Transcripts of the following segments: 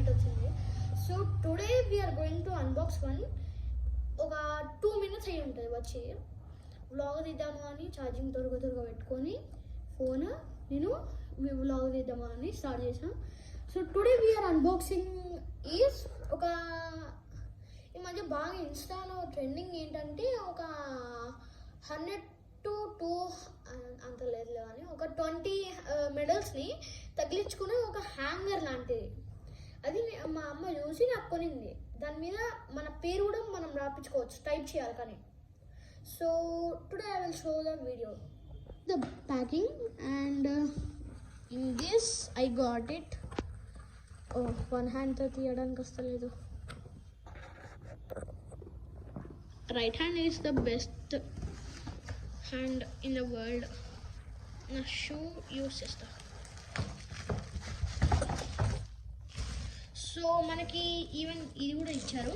Night వచ్చింది. So today we're going to unbox one. ఒక 2 minutes అయ్యి ఉంటుంది వచ్చి. వ్లాగ్ తీద్దాము అని ఛార్జింగ్ త్వరగా పెట్టుకొని ఫోన్ నేను వ్లాగ్ తీద్దాము అని స్టార్ట్ చేసాం. So today we're unboxing is ఒక ఈ మధ్య బాగా ఇన్స్టాలో ట్రెండింగ్ ఏంటంటే ఒక 100 to 2 అంత లేదు కానీ ఒక 20 మెడల్స్ని తగిలించుకునే ఒక హ్యాంగర్ లాంటిది. అది మా అమ్మ చూసి నాకు కొనింది. దాని మీద మన పేరు కూడా మనం రాపించుకోవచ్చు, టైప్ చేయాలి కానీ. So today I will show the video the packing and in this I got it. One హ్యాండ్తో తీయడానికి వస్తలేదు. Right hand is the best hand in the world. నా షూ యూస్ చేస్తా. సో మనకి ఈవెన్ ఇది కూడా ఇచ్చారు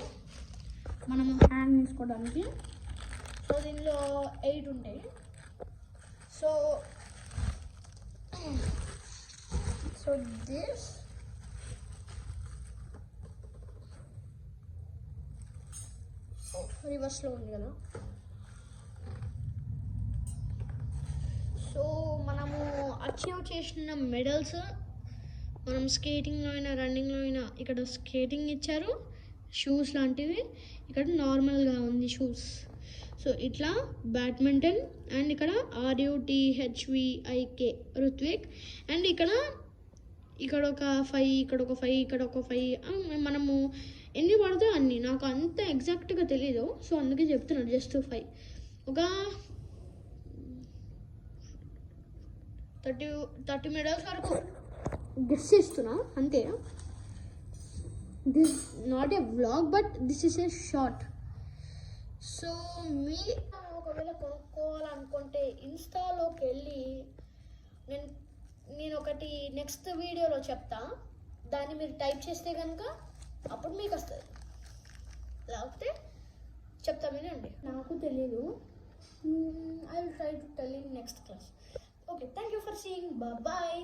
మనము హ్యాండ్ తీసుకోవడానికి. సో దీనిలో 8 ఉంటాయి. సో దిస్ రివర్స్లో ఉంది కదా. సో మనము అచీవ్ చేసిన మెడల్స్ మనం స్కేటింగ్లో అయినా రన్నింగ్లో అయినా ఇక్కడ స్కేటింగ్ ఇచ్చారు, షూస్ లాంటివి. ఇక్కడ నార్మల్గా ఉంది షూస్. సో ఇట్లా బ్యాడ్మింటన్ అండ్ ఇక్కడ RUTHVIK రుత్విక్. అండ్ ఇక్కడ ఒక 5, ఇక్కడ ఒక 5, ఇక్కడ ఒక 5. మనము ఎన్ని పడితే అన్ని. నాకు అంత ఎగ్జాక్ట్గా తెలీదు, సో అందుకే చెప్తున్నాను జస్ట్ 5. ఒక 30 మెడల్స్ వరకు గెస్ చేస్తున్నా అంతే. This not a vlog but this is a short. So మీ ఒకవేళ కొనుక్కోవాలనుకుంటే ఇన్స్టాలోకి వెళ్ళి నేను ఒకటి నెక్స్ట్ వీడియోలో చెప్తా. దాన్ని మీరు టైప్ చేస్తే కనుక అప్పుడు మీకు వస్తుంది. లేకపోతే చెప్తా వినండి. నాకు తెలీదు. I will try to tell in next class. Okay, thank you for seeing. Bye.